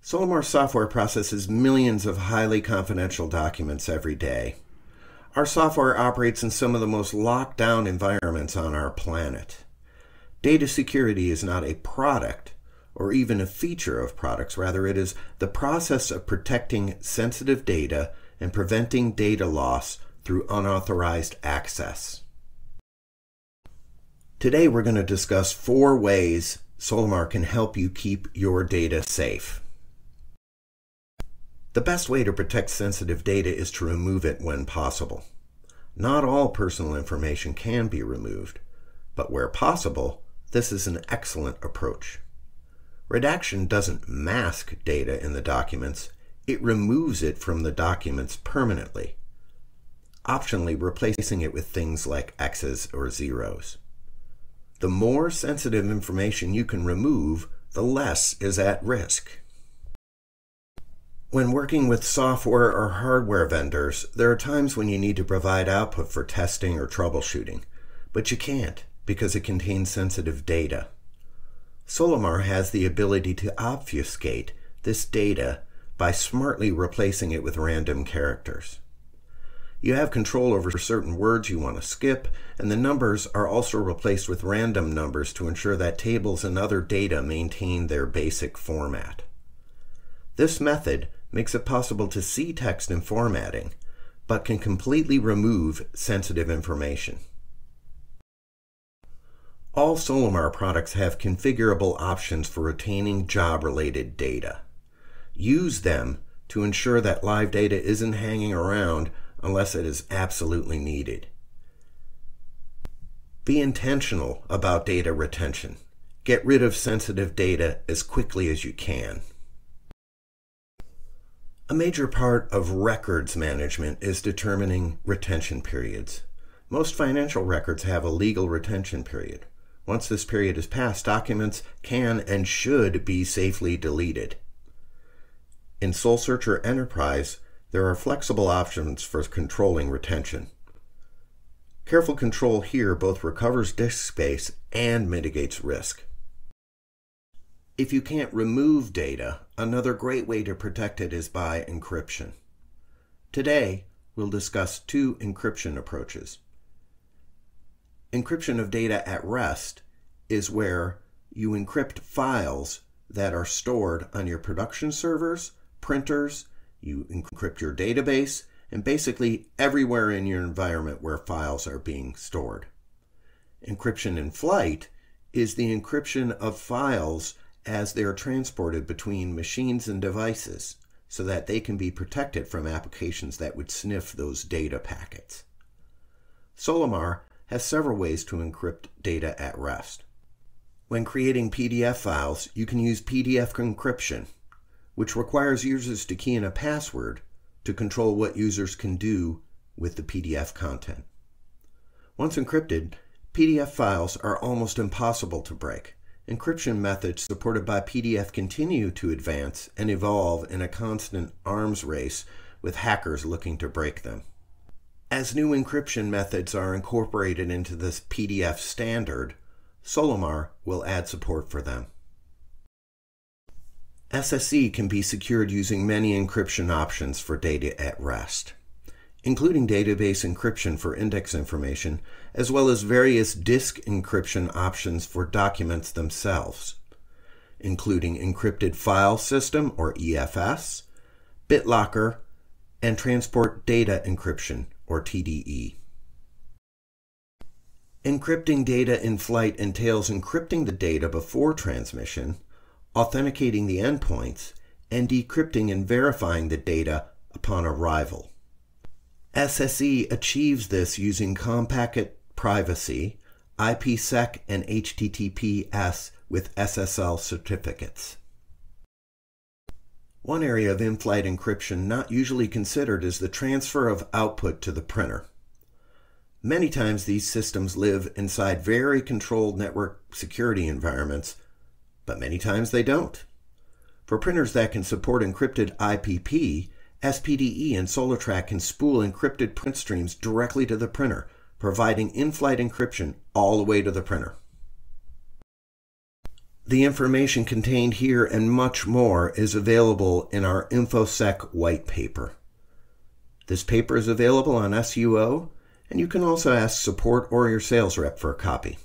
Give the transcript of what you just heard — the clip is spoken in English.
Solimar software processes millions of highly confidential documents every day. Our software operates in some of the most locked down environments on our planet. Data security is not a product or even a feature of products. Rather, it is the process of protecting sensitive data and preventing data loss through unauthorized access. Today we're going to discuss 4 ways Solimar can help you keep your data safe. The best way to protect sensitive data is to remove it when possible. Not all personal information can be removed, but where possible, this is an excellent approach. Redaction doesn't mask data in the documents, it removes it from the documents permanently, optionally replacing it with things like X's or zeros. The more sensitive information you can remove, the less is at risk. When working with software or hardware vendors, there are times when you need to provide output for testing or troubleshooting, but you can't because it contains sensitive data. Solimar has the ability to obfuscate this data by smartly replacing it with random characters. You have control over certain words you want to skip, and the numbers are also replaced with random numbers to ensure that tables and other data maintain their basic format. This method makes it possible to see text in formatting, but can completely remove sensitive information. All Solimar products have configurable options for retaining job-related data. Use them to ensure that live data isn't hanging around unless it is absolutely needed. Be intentional about data retention. Get rid of sensitive data as quickly as you can. A major part of records management is determining retention periods. Most financial records have a legal retention period. Once this period is passed, documents can and should be safely deleted. In Soul Searcher Enterprise, there are flexible options for controlling retention. Careful control here both recovers disk space and mitigates risk. If you can't remove data, another great way to protect it is by encryption. Today, we'll discuss 2 encryption approaches. Encryption of data at rest is where you encrypt files that are stored on your production servers, printers, you encrypt your database, and basically everywhere in your environment where files are being stored. Encryption in flight is the encryption of files as they are transported between machines and devices so that they can be protected from applications that would sniff those data packets. Solimar has several ways to encrypt data at rest. When creating PDF files, you can use PDF encryption, which requires users to key in a password to control what users can do with the PDF content. Once encrypted, PDF files are almost impossible to break. Encryption methods supported by PDF continue to advance and evolve in a constant arms race with hackers looking to break them. As new encryption methods are incorporated into this PDF standard, Solimar will add support for them. SSE can be secured using many encryption options for data at rest, including database encryption for index information, as well as various disk encryption options for documents themselves, including encrypted file system or EFS, BitLocker, and transport data encryption or TDE. Encrypting data in flight entails encrypting the data before transmission, authenticating the endpoints, and decrypting and verifying the data upon arrival. SSE achieves this using COM-packet privacy, IPsec, and HTTPS with SSL certificates. One area of in-flight encryption not usually considered is the transfer of output to the printer. Many times these systems live inside very controlled network security environments, but many times they don't. For printers that can support encrypted IPP, SPDE and SolarTrack can spool encrypted print streams directly to the printer, providing in-flight encryption all the way to the printer. The information contained here and much more is available in our InfoSec white paper. This paper is available on SUO, and you can also ask support or your sales rep for a copy.